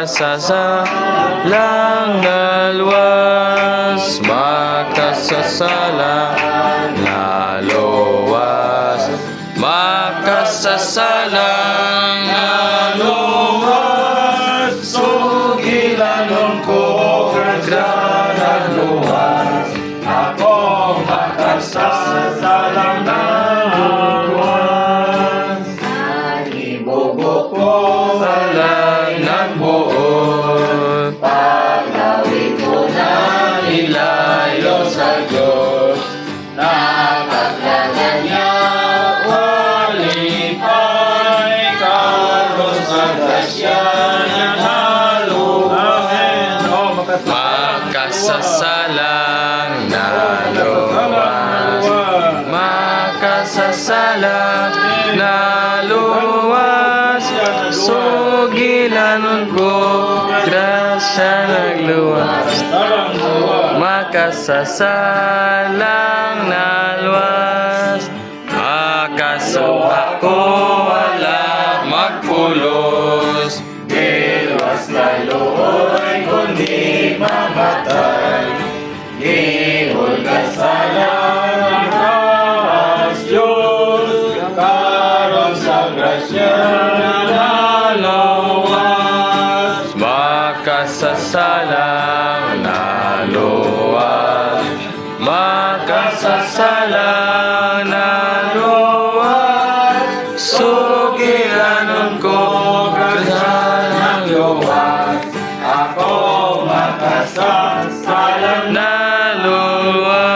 makasasalang naluwas, makasasalang naluwas, makasasalang naluwas, sugilanon ko nagluwas, akong makasasalang naluwas, ibubo ko salang nagbuot, paglawi ko na ilayo sa Diyos, nakaglagan niya walipay, karon sa grasya niya naluwas, makasasalang naluwas, makasasalang naluwas, sugilanon ko grasya nagluwas, makasasalang naluwas, ako wala magpulos, iwas na looy kundi mamatay, ihulga salang ang Diyos, karon sa grasya naluwas, makasasalang naluwas, makasasalang